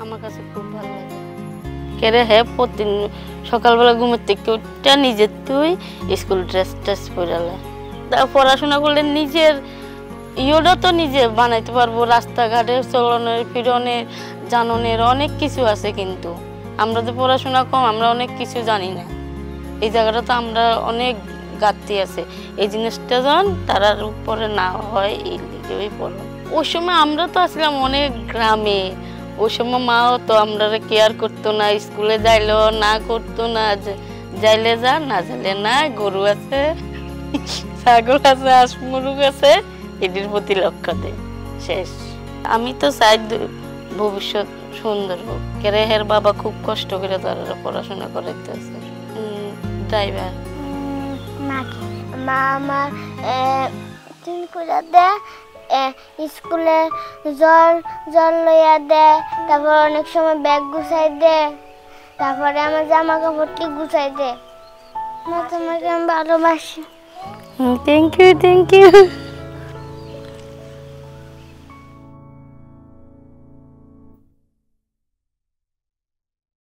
আমার কাছে খুব ভালো লাগে। কেরে হ্যাঁ প্রতিদিন সকালবেলা ঘুমের থেকে উঠটা নিজের তুই স্কুল ড্রেস পরে পড়াশোনা করলে নিজের ইয়েটা তো নিজে বানাইতে পারবো। রাস্তাঘাটে চলনের ফিরনের জাননের অনেক কিছু আছে, কিন্তু আমরা তো পড়াশোনা কম, আমরা অনেক কিছু জানি না। এই জায়গাটা তো আমরা অনেক ঘাটতি আছে, এই জিনিসটা যখন তারার উপরে না হয় এই লিগেই পড়ো। ওই সময় আমরা তো আসলাম অনেক গ্রামে, ওই সময় মাও তো আমরা কেয়ার করতো না, স্কুলে যাইলেও না করতো না, যাইলে যা না যাইলে না, গরু আছে ছাগল আছে হাঁস মুরগ আছে, এটির প্রতি লক্ষ্য দেয় শেষ। আমি তো চাই ভবিষ্যৎ সুন্দর হোক। কেরেহের বাবা খুব কষ্ট করে তারা পড়াশোনা করাইতেছে। ড্রাইভার মা আমার স্কুলে জল লইয়া দেয়, তারপর অনেক সময় ব্যাগ গুছাই দেয়, তারপরে আমার জামা কাপড়টি গুছাই দেয়। তোমাকে আমি ভালোবাসি। Thank you.